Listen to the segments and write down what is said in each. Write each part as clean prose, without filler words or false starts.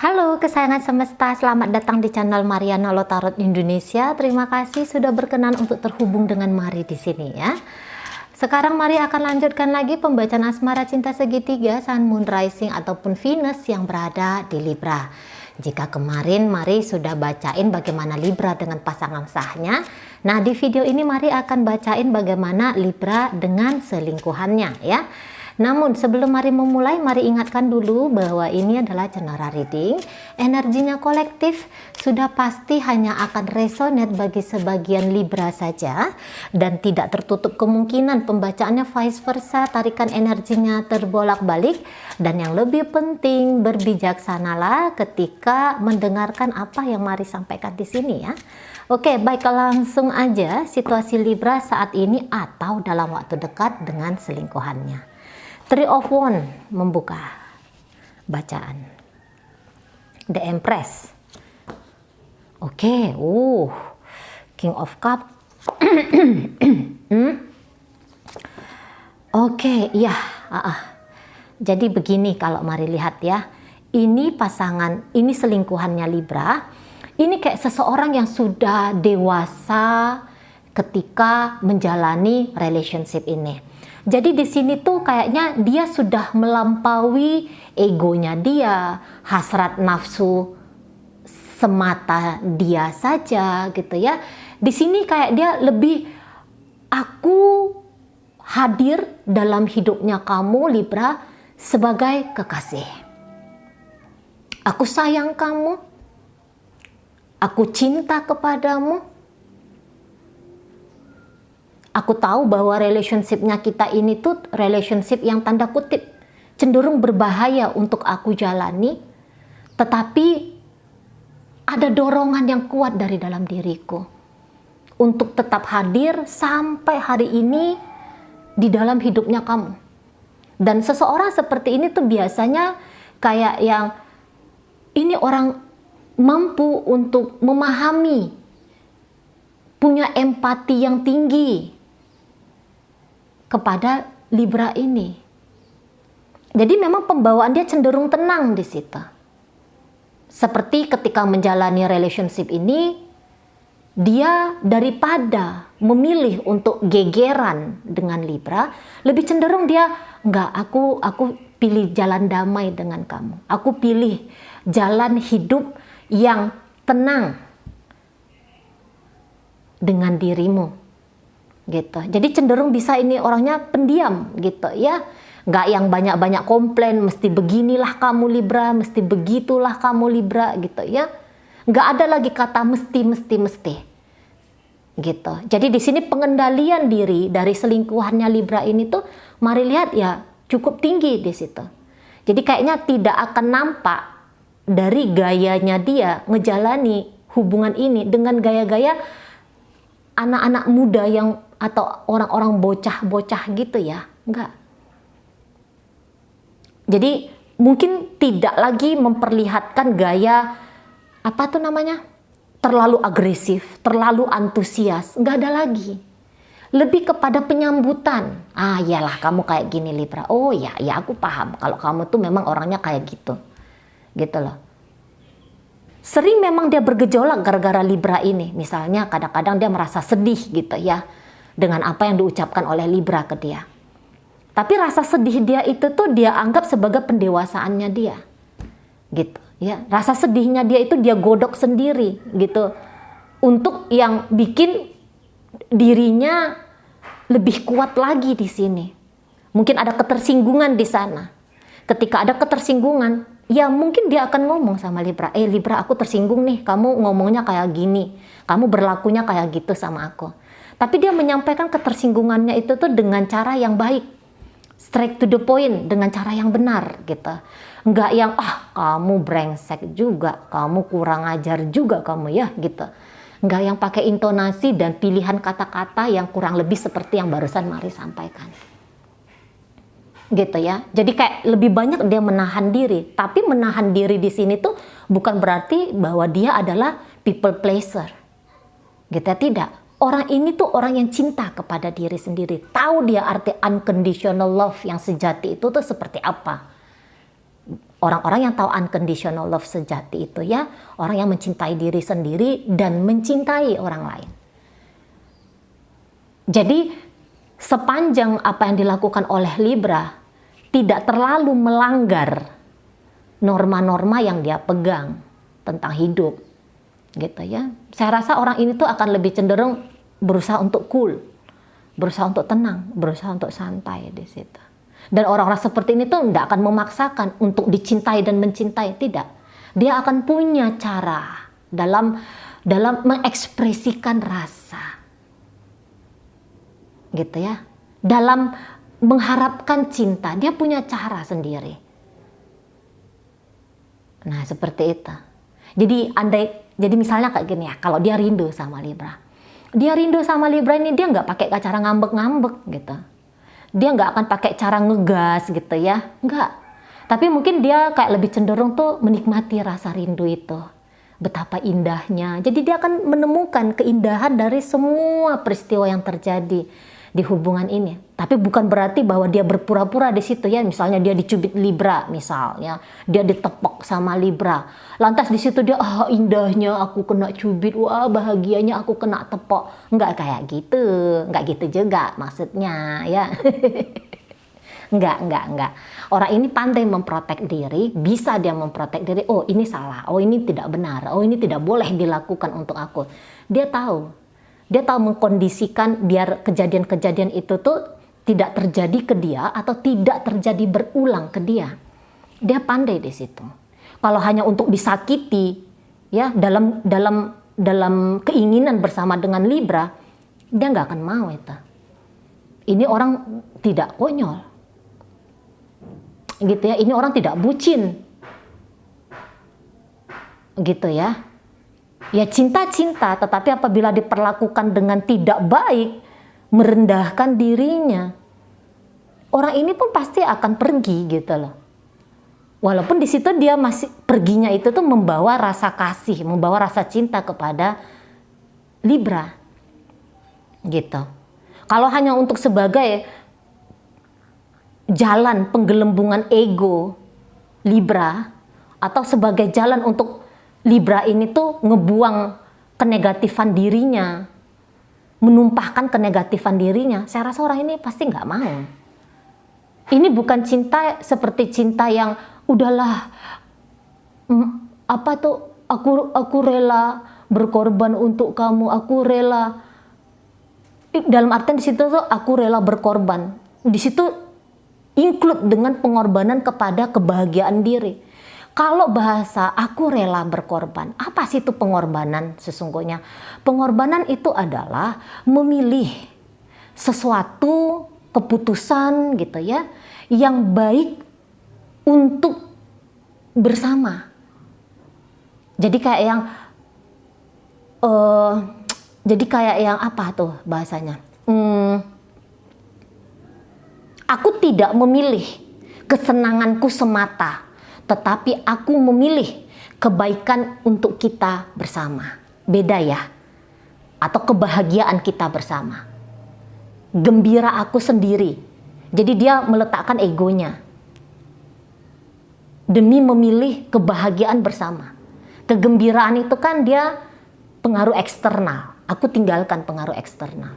Halo kesayangan semesta, selamat datang di channel Mariana Lotarot Indonesia. Terima kasih sudah berkenan untuk terhubung dengan Mari di sini ya. Sekarang Mari akan lanjutkan lagi pembacaan asmara cinta segitiga Sun, Moon, Rising ataupun Venus yang berada di Libra. Jika kemarin Mari sudah bacain bagaimana Libra dengan pasangan sahnya, nah di video ini Mari akan bacain bagaimana Libra dengan selingkuhannya ya. Namun sebelum Mari memulai, Mari ingatkan dulu bahwa ini adalah general reading. Energinya kolektif, sudah pasti hanya akan resonate bagi sebagian Libra saja. Dan tidak tertutup kemungkinan pembacaannya vice versa, tarikan energinya terbolak-balik. Dan yang lebih penting, berbijaksanalah ketika mendengarkan apa yang Mari sampaikan di sini ya. Oke, baik, langsung aja situasi Libra saat ini atau dalam waktu dekat dengan selingkuhannya. Three of Wands membuka bacaan. The Empress. Oke, King of Cup. Oke, iya. Jadi begini kalau Mari lihat ya. Ini pasangan, ini selingkuhannya Libra. Ini kayak seseorang yang sudah dewasa ketika menjalani relationship ini. Jadi di sini tuh kayaknya dia sudah melampaui egonya dia, hasrat nafsu semata dia saja gitu ya. Di sini kayak dia lebih, aku hadir dalam hidupnya kamu Libra sebagai kekasih. Aku sayang kamu, aku cinta kepadamu. Aku tahu bahwa relationship-nya kita ini tuh relationship yang tanda kutip cenderung berbahaya untuk aku jalani. Tetapi ada dorongan yang kuat dari dalam diriku untuk tetap hadir sampai hari ini di dalam hidupnya kamu. Dan seseorang seperti ini tuh biasanya kayak yang ini orang mampu untuk memahami, punya empati yang tinggi kepada Libra ini. Jadi memang pembawaan dia cenderung tenang di situ. Seperti ketika menjalani relationship ini, dia daripada memilih untuk gegeran dengan Libra, lebih cenderung dia enggak, aku pilih jalan damai dengan kamu. Aku pilih jalan hidup yang tenang dengan dirimu. Gitu. Jadi cenderung bisa ini orangnya pendiam gitu ya. Nggak yang banyak-banyak komplain, mesti beginilah kamu Libra, mesti begitulah kamu Libra gitu ya. Nggak ada lagi kata mesti. Gitu. Jadi di sini pengendalian diri dari selingkuhannya Libra ini tuh Mari lihat ya cukup tinggi di situ. Jadi kayaknya tidak akan nampak dari gayanya dia ngejalani hubungan ini dengan gaya-gaya anak-anak muda yang atau orang-orang bocah-bocah gitu ya, enggak. Jadi mungkin tidak lagi memperlihatkan gaya apa tuh namanya, terlalu agresif, terlalu antusias, enggak ada lagi. Lebih kepada penyambutan. Iyalah kamu kayak gini Libra. Oh ya aku paham kalau kamu tuh memang orangnya kayak gitu, gitu loh. Sering memang dia bergejolak gara-gara Libra ini. Misalnya kadang-kadang dia merasa sedih gitu ya dengan apa yang diucapkan oleh Libra ke dia. Tapi rasa sedih dia itu tuh dia anggap sebagai pendewasaannya dia. Gitu ya. Rasa sedihnya dia itu dia godok sendiri gitu. Untuk yang bikin dirinya lebih kuat lagi di sini. Mungkin ada ketersinggungan di sana. Ketika ada ketersinggungan, ya mungkin dia akan ngomong sama Libra, Libra aku tersinggung nih, kamu ngomongnya kayak gini, kamu berlakunya kayak gitu sama aku. Tapi dia menyampaikan ketersinggungannya itu tuh dengan cara yang baik, straight to the point, dengan cara yang benar gitu. Enggak yang kamu brengsek juga, kamu kurang ajar juga kamu ya gitu. Enggak yang pakai intonasi dan pilihan kata-kata yang kurang lebih seperti yang barusan Mari sampaikan. Gitu ya. Jadi kayak lebih banyak dia menahan diri. Tapi menahan diri di sini tuh bukan berarti bahwa dia adalah people pleaser. Gitu ya, tidak. Orang ini tuh orang yang cinta kepada diri sendiri. Tahu dia arti unconditional love yang sejati itu tuh seperti apa. Orang-orang yang tahu unconditional love sejati itu ya, orang yang mencintai diri sendiri dan mencintai orang lain. Jadi sepanjang apa yang dilakukan oleh Libra tidak terlalu melanggar norma-norma yang dia pegang tentang hidup, gitu ya. Saya rasa orang ini tuh akan lebih cenderung berusaha untuk cool, berusaha untuk tenang, berusaha untuk santai di situ. Dan orang-orang seperti ini tuh tidak akan memaksakan untuk dicintai dan mencintai, tidak. Dia akan punya cara dalam mengekspresikan rasa, gitu ya. Dalam mengharapkan cinta, dia punya cara sendiri. Nah, seperti itu. Jadi misalnya kayak gini ya, kalau dia rindu sama Libra. Dia rindu sama Libra ini, dia nggak pakai cara ngambek-ngambek gitu. Dia nggak akan pakai cara ngegas gitu ya, nggak. Tapi mungkin dia kayak lebih cenderung tuh menikmati rasa rindu itu. Betapa indahnya. Jadi dia akan menemukan keindahan dari semua peristiwa yang terjadi di hubungan ini. Tapi bukan berarti bahwa dia berpura-pura di situ ya. Misalnya dia dicubit Libra, misalnya dia ditepok sama Libra. Lantas di situ dia, indahnya aku kena cubit, wah bahagianya aku kena tepok. Enggak kayak gitu, enggak gitu juga maksudnya ya. Enggak. Orang ini pandai memprotek diri, bisa dia memprotek diri. Oh ini salah, oh ini tidak benar, oh ini tidak boleh dilakukan untuk aku. Dia tahu mengkondisikan biar kejadian-kejadian itu tuh tidak terjadi ke dia atau tidak terjadi berulang ke dia. Dia pandai di situ. Kalau hanya untuk disakiti, ya dalam keinginan bersama dengan Libra, dia nggak akan mau itu. Ini orang tidak konyol, gitu ya. Ini orang tidak bucin, gitu ya. Ya cinta-cinta, tetapi apabila diperlakukan dengan tidak baik, merendahkan dirinya, orang ini pun pasti akan pergi gitu loh. Walaupun di situ dia masih perginya itu tuh membawa rasa kasih, membawa rasa cinta kepada Libra, gitu. Kalau hanya untuk sebagai jalan penggelembungan ego Libra, atau sebagai jalan untuk Libra ini tuh ngebuang kenegatifan dirinya, menumpahkan kenegatifan dirinya, saya rasa orang ini pasti nggak mau. Ini bukan cinta seperti cinta yang udahlah, aku rela berkorban untuk kamu, aku rela. Dalam artian di situ tuh aku rela berkorban. Di situ include dengan pengorbanan kepada kebahagiaan diri. Kalau bahasa aku rela berkorban, apa sih itu pengorbanan sesungguhnya? Pengorbanan itu adalah memilih sesuatu keputusan gitu ya, yang baik untuk bersama. Jadi kayak yang apa tuh bahasanya? Aku tidak memilih kesenanganku semata, tetapi aku memilih kebaikan untuk kita bersama. Beda ya? Atau kebahagiaan kita bersama. Gembira aku sendiri. Jadi dia meletakkan egonya demi memilih kebahagiaan bersama. Kegembiraan itu kan dia pengaruh eksternal. Aku tinggalkan pengaruh eksternal.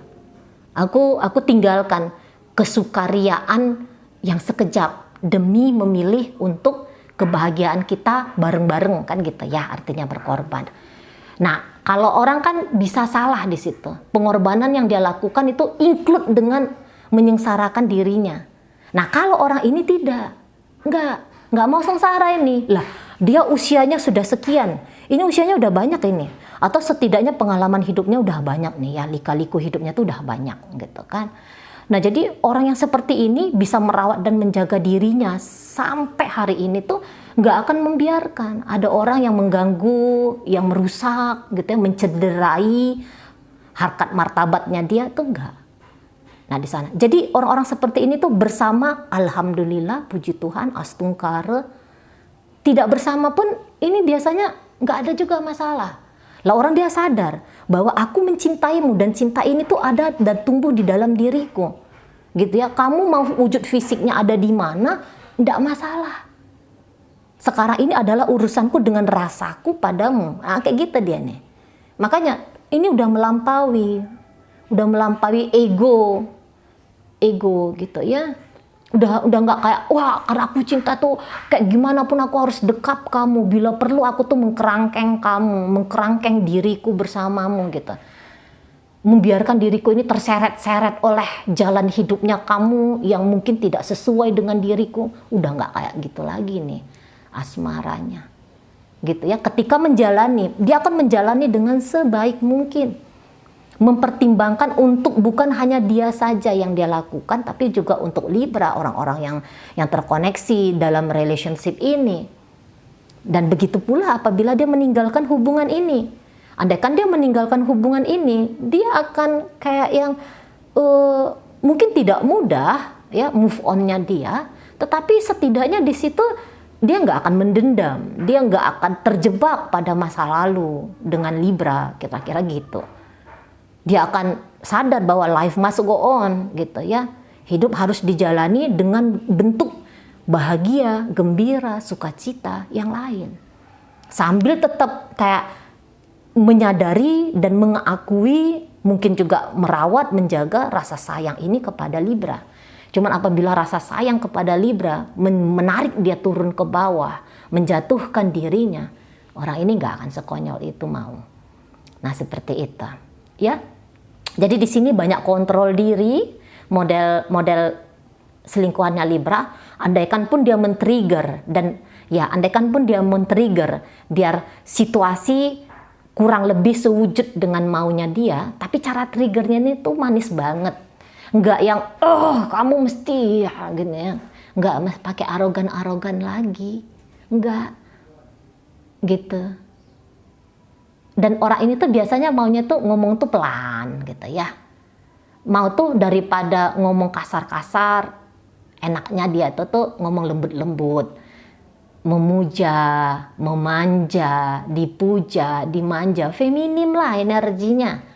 Aku tinggalkan kesukariaan yang sekejap demi memilih untuk kebahagiaan kita bareng-bareng, kan gitu ya, artinya berkorban. Nah, kalau orang kan bisa salah di situ. Pengorbanan yang dia lakukan itu include dengan menyengsarakan dirinya. Nah, kalau orang ini tidak, nggak mau sengsara ini. Lah, dia usianya sudah sekian. Ini usianya udah banyak ini. Atau setidaknya pengalaman hidupnya udah banyak nih ya, lika-liku hidupnya tuh udah banyak gitu kan. Nah, jadi orang yang seperti ini bisa merawat dan menjaga dirinya sampai hari ini tuh nggak akan membiarkan ada orang yang mengganggu, yang merusak gitu ya, mencederai harkat martabatnya dia tuh enggak. Nah, di sana. Jadi orang-orang seperti ini tuh bersama, alhamdulillah, puji Tuhan, astungkara. Tidak bersama pun ini biasanya nggak ada juga masalah. Lah, orang dia sadar bahwa aku mencintaimu dan cinta ini tuh ada dan tumbuh di dalam diriku. Gitu ya. Kamu mau wujud fisiknya ada di mana, enggak masalah. Sekarang ini adalah urusanku dengan rasaku padamu. Nah, kayak gitu dia nih. Makanya ini udah melampaui ego gitu ya. Udah nggak kayak, wah karena aku cinta tuh kayak gimana pun aku harus dekap kamu, bila perlu aku tuh mengkerangkeng kamu, mengkerangkeng diriku bersamamu gitu. Membiarkan diriku ini terseret-seret oleh jalan hidupnya kamu yang mungkin tidak sesuai dengan diriku. Udah nggak kayak gitu lagi nih asmaranya gitu ya. Ketika menjalani, dia akan menjalani dengan sebaik mungkin, mempertimbangkan untuk bukan hanya dia saja yang dia lakukan, tapi juga untuk Libra, orang-orang yang terkoneksi dalam relationship ini. Dan begitu pula apabila dia meninggalkan hubungan ini. Andaikan dia meninggalkan hubungan ini, dia akan kayak yang mungkin tidak mudah ya move on-nya dia, tetapi setidaknya di situ dia nggak akan mendendam, dia nggak akan terjebak pada masa lalu dengan Libra, kira-kira gitu. Dia akan sadar bahwa life must go on gitu ya. Hidup harus dijalani dengan bentuk bahagia, gembira, sukacita yang lain. Sambil tetap kayak menyadari dan mengakui, mungkin juga merawat, menjaga rasa sayang ini kepada Libra. Cuman apabila rasa sayang kepada Libra menarik dia turun ke bawah, menjatuhkan dirinya, orang ini nggak akan sekonyol itu mau. Nah seperti itu, ya. Jadi di sini banyak kontrol diri, model selingkuhannya Libra. Andaikan pun dia men-trigger biar situasi kurang lebih sewujud dengan maunya dia, tapi cara triggernya ini tuh manis banget. Nggak yang, kamu mesti ya gini ya. Nggak pakai arogan lagi. Nggak. Gitu. Dan orang ini tuh biasanya maunya tuh ngomong tuh pelan gitu ya. Mau tuh daripada ngomong kasar-kasar, enaknya dia tuh ngomong lembut-lembut. Memuja, memanja, dipuja, dimanja. Feminim lah energinya.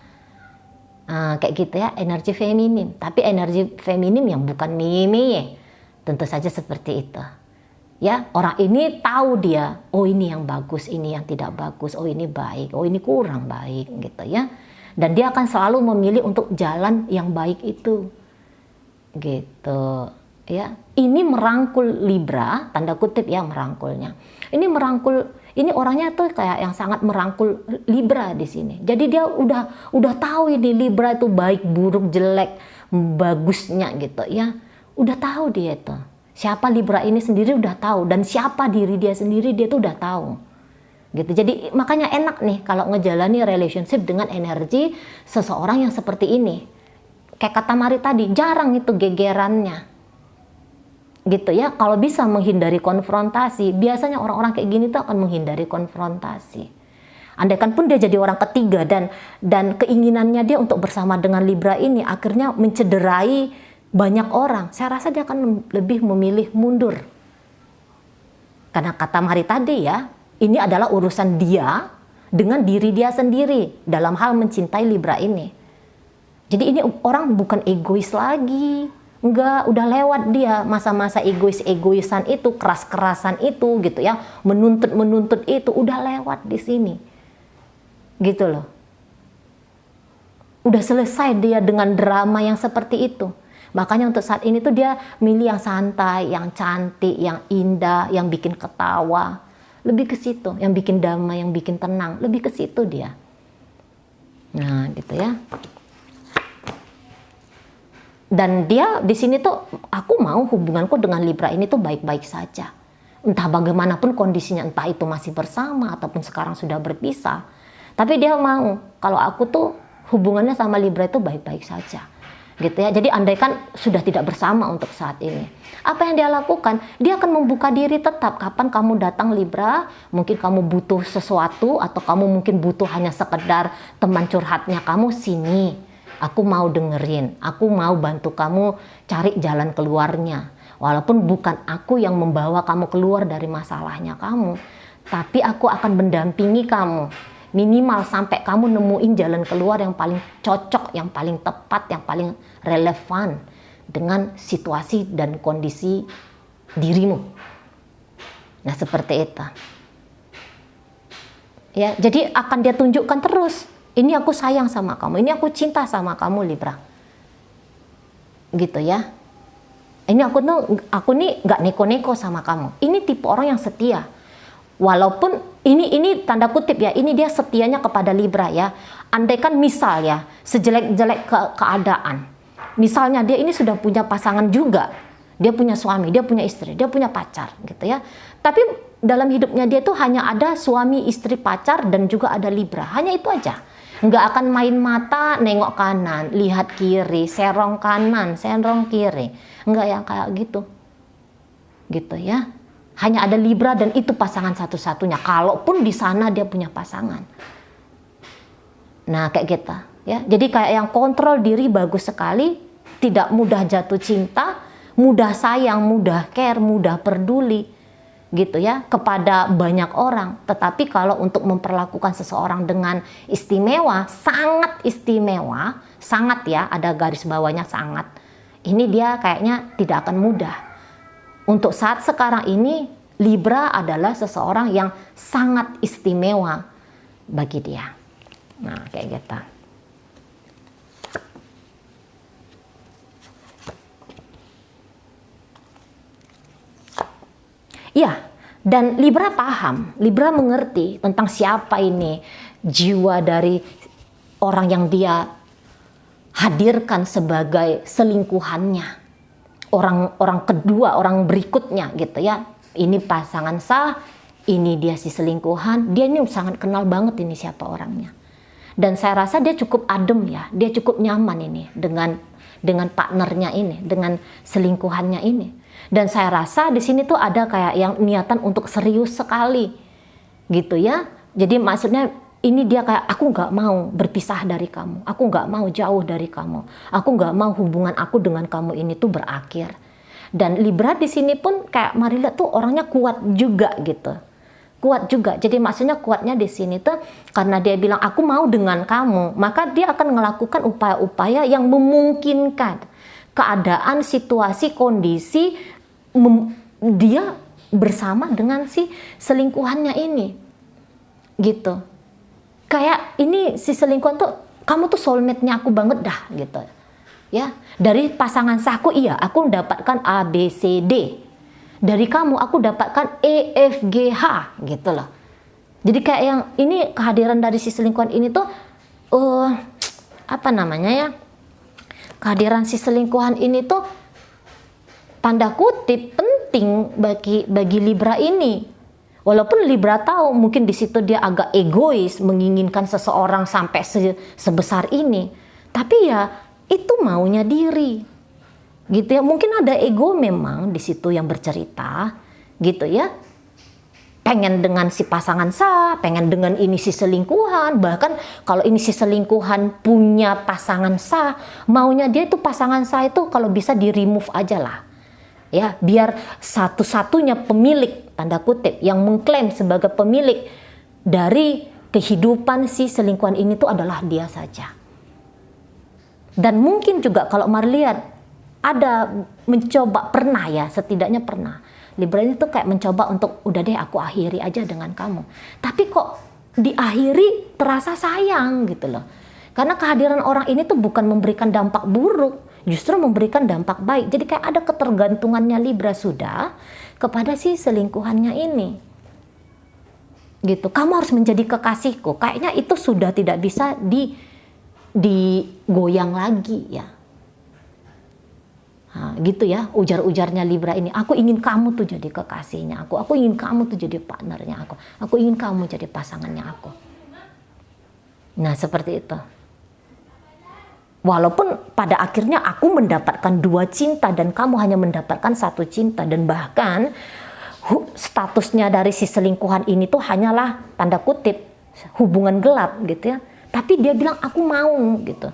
Kayak gitu ya, energi feminim. Tapi energi feminim yang bukan mimi, tentu saja seperti itu. Ya, orang ini tahu dia, oh ini yang bagus, ini yang tidak bagus, oh ini baik, oh ini kurang baik gitu ya. Dan dia akan selalu memilih untuk jalan yang baik itu. Gitu ya. Ini merangkul Libra, tanda kutip ya merangkulnya. Ini orangnya tuh kayak yang sangat merangkul Libra di sini. Jadi dia udah tahu ini Libra itu baik, buruk, jelek, bagusnya gitu ya. Udah tahu dia itu. Siapa Libra ini sendiri udah tahu, dan siapa diri dia sendiri dia tuh udah tahu. Gitu. Jadi makanya enak nih kalau ngejalani relationship dengan energi seseorang yang seperti ini. Kayak kata Mari tadi, jarang itu gegerannya. Gitu ya, kalau bisa menghindari konfrontasi, biasanya orang-orang kayak gini tuh akan menghindari konfrontasi. Andaikan pun dia jadi orang ketiga dan keinginannya dia untuk bersama dengan Libra ini akhirnya mencederai banyak orang, saya rasa dia akan lebih memilih mundur. Karena kata Mari tadi ya, ini adalah urusan dia dengan diri dia sendiri dalam hal mencintai Libra ini. Jadi ini orang bukan egois lagi. Enggak, udah lewat dia masa-masa egoisan itu, keras-kerasan itu gitu ya, menuntut itu udah lewat di sini. Gitu loh. Udah selesai dia dengan drama yang seperti itu. Makanya untuk saat ini tuh dia milih yang santai, yang cantik, yang indah, yang bikin ketawa. Lebih ke situ, yang bikin damai, yang bikin tenang, lebih ke situ dia. Nah, gitu ya. Dan dia di sini tuh, aku mau hubunganku dengan Libra ini tuh baik-baik saja. Entah bagaimanapun kondisinya, entah itu masih bersama ataupun sekarang sudah berpisah. Tapi dia mau, kalau aku tuh hubungannya sama Libra itu baik-baik saja. Gitu ya. Jadi andaikan sudah tidak bersama untuk saat ini, apa yang dia lakukan? Dia akan membuka diri tetap. Kapan kamu datang Libra, mungkin kamu butuh sesuatu atau kamu mungkin butuh hanya sekedar teman curhatnya kamu, sini. Aku mau dengerin, aku mau bantu kamu cari jalan keluarnya. Walaupun bukan aku yang membawa kamu keluar dari masalahnya kamu, tapi aku akan mendampingi kamu. Minimal sampai kamu nemuin jalan keluar yang paling cocok, yang paling tepat, yang paling relevan dengan situasi dan kondisi dirimu. Nah, seperti itu. Ya, jadi akan dia tunjukkan terus, ini aku sayang sama kamu, ini aku cinta sama kamu Libra. Gitu ya. Ini aku nih nggak neko-neko sama kamu. Ini tipe orang yang setia. Walaupun ini tanda kutip ya, ini dia setianya kepada Libra ya. Andaikan misal ya, sejelek-jelek keadaan. Misalnya dia ini sudah punya pasangan juga. Dia punya suami, dia punya istri, dia punya pacar gitu ya. Tapi dalam hidupnya dia tuh hanya ada suami, istri, pacar dan juga ada Libra. Hanya itu aja. Nggak akan main mata, nengok kanan, lihat kiri, serong kanan, serong kiri. Nggak yang kayak gitu. Gitu ya. Hanya ada Libra dan itu pasangan satu-satunya. Kalaupun di sana dia punya pasangan. Nah, kayak gitu ya. Jadi kayak yang kontrol diri bagus sekali, tidak mudah jatuh cinta, mudah sayang, mudah care, mudah peduli. Gitu ya, kepada banyak orang. Tetapi kalau untuk memperlakukan seseorang dengan istimewa, sangat istimewa, sangat ya, ada garis bawahnya sangat. Ini dia kayaknya tidak akan mudah. Untuk saat sekarang ini, Libra adalah seseorang yang sangat istimewa bagi dia. Nah, kayak gitu. Ya, dan Libra paham, Libra mengerti tentang siapa ini jiwa dari orang yang dia hadirkan sebagai selingkuhannya. Orang kedua, orang berikutnya gitu ya. Ini pasangan sah, ini dia si selingkuhan. Dia ini sangat kenal banget ini siapa orangnya. Dan saya rasa dia cukup adem ya, dia cukup nyaman ini dengan partnernya ini, dengan selingkuhannya ini. Dan saya rasa di sini tuh ada kayak yang niatan untuk serius sekali, gitu ya. Jadi maksudnya ini dia kayak aku nggak mau berpisah dari kamu, aku nggak mau jauh dari kamu, aku nggak mau hubungan aku dengan kamu ini tuh berakhir. Dan Libra di sini pun kayak Marilla tuh orangnya kuat juga gitu, kuat juga. Jadi maksudnya kuatnya di sini tuh karena dia bilang aku mau dengan kamu, maka dia akan melakukan upaya-upaya yang memungkinkan keadaan, situasi, kondisi dia bersama dengan si selingkuhannya ini gitu. Kayak ini si selingkuhan tuh, kamu tuh soulmate-nya aku banget dah gitu ya. Dari pasangan sahku iya aku mendapatkan A, B, C, D. Dari kamu aku dapatkan E, F, G, H gitu loh. Jadi kayak yang ini kehadiran dari si selingkuhan ini tuh apa namanya ya, kehadiran si selingkuhan ini tuh tanda kutip penting bagi Libra ini. Walaupun Libra tahu mungkin di situ dia agak egois menginginkan seseorang sampai sebesar ini, tapi ya itu maunya diri. Gitu ya. Mungkin ada ego memang di situ yang bercerita, gitu ya. Pengen dengan si pasangan sah, pengen dengan ini si selingkuhan, bahkan kalau ini si selingkuhan punya pasangan sah, maunya dia itu pasangan sah itu kalau bisa di remove aja lah. Ya, biar satu-satunya pemilik tanda kutip yang mengklaim sebagai pemilik dari kehidupan si selingkuhan ini tuh adalah dia saja. Dan mungkin juga kalau Marlian ada mencoba, pernah ya, setidaknya pernah Libra ini tuh kayak mencoba untuk udah deh aku akhiri aja dengan kamu, tapi kok diakhiri terasa sayang gitu loh. Karena kehadiran orang ini tuh bukan memberikan dampak buruk, justru memberikan dampak baik. Jadi kayak ada ketergantungannya Libra sudah kepada si selingkuhannya ini. Gitu. Kamu harus menjadi kekasihku. Kayaknya itu sudah tidak bisa digoyang lagi ya. Nah, gitu ya ujar-ujarnya Libra ini. Aku ingin kamu tuh jadi kekasihnya aku. Aku ingin kamu tuh jadi partnernya aku. Aku ingin kamu jadi pasangannya aku. Nah, seperti itu. Walaupun pada akhirnya aku mendapatkan 2 cinta dan kamu hanya mendapatkan 1 cinta, dan bahkan statusnya dari si selingkuhan ini tuh hanyalah tanda kutip hubungan gelap gitu ya. Tapi dia bilang aku mau gitu.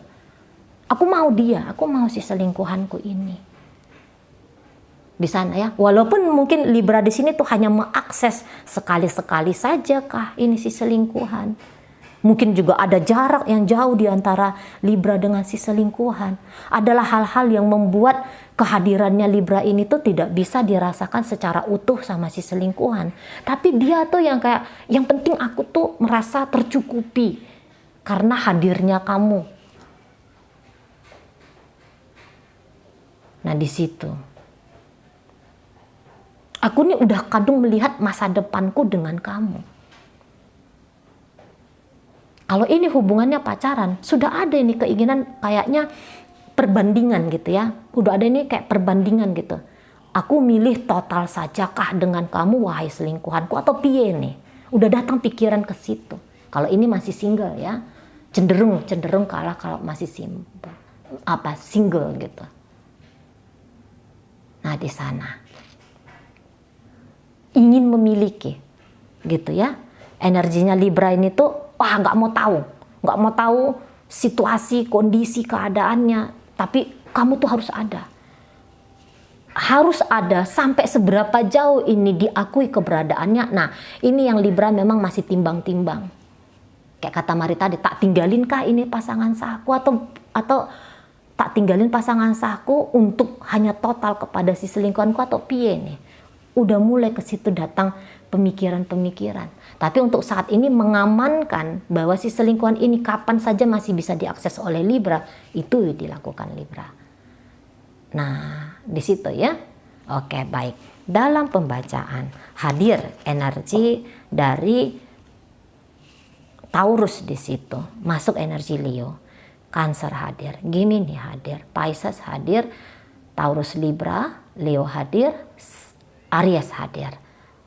Aku mau dia, aku mau si selingkuhanku ini. Di sana ya. Walaupun mungkin Libra di sini tuh hanya mengakses sekali-sekali saja kah ini si selingkuhan. Mungkin juga ada jarak yang jauh di antara Libra dengan si selingkuhan. Adalah hal-hal yang membuat kehadirannya Libra ini tuh tidak bisa dirasakan secara utuh sama si selingkuhan. Tapi dia tuh yang kayak, yang penting aku tuh merasa tercukupi karena hadirnya kamu. Nah di situ, aku nih udah kadung melihat masa depanku dengan kamu. Kalau ini hubungannya pacaran, sudah ada ini keinginan kayaknya perbandingan gitu ya. Udah ada ini kayak perbandingan gitu. Aku milih total sajakah dengan kamu wahai selingkuhanku atau piye nih. Udah datang pikiran ke situ. Kalau ini masih single ya. Cenderung kalah kalau masih single gitu. Nah di sana ingin memiliki gitu ya. Energinya Libra ini tuh wah nggak mau tahu situasi, kondisi, keadaannya. Tapi kamu tuh harus ada sampai seberapa jauh ini diakui keberadaannya. Nah ini yang Libra memang masih timbang-timbang. Kayak kata Mari tadi, tak tinggalinkah ini pasangan sahku atau tak tinggalin pasangan sahku untuk hanya total kepada si selingkuhanku atau piye nih. Udah mulai ke situ datang pemikiran-pemikiran. Tapi untuk saat ini mengamankan bahwa si selingkuhan ini kapan saja masih bisa diakses oleh Libra, itu dilakukan Libra. Nah, di situ ya. Oke, baik. Dalam pembacaan hadir energi dari Taurus di situ, masuk energi Leo. Cancer hadir, Gemini hadir, Pisces hadir, Taurus Libra, Leo hadir, Aries hadir.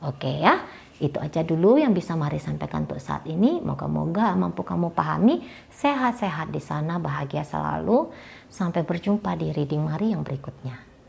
Oke ya, itu aja dulu yang bisa Mari sampaikan untuk saat ini. Moga-moga mampu kamu pahami. Sehat-sehat di sana, bahagia selalu. Sampai berjumpa di reading Mari yang berikutnya.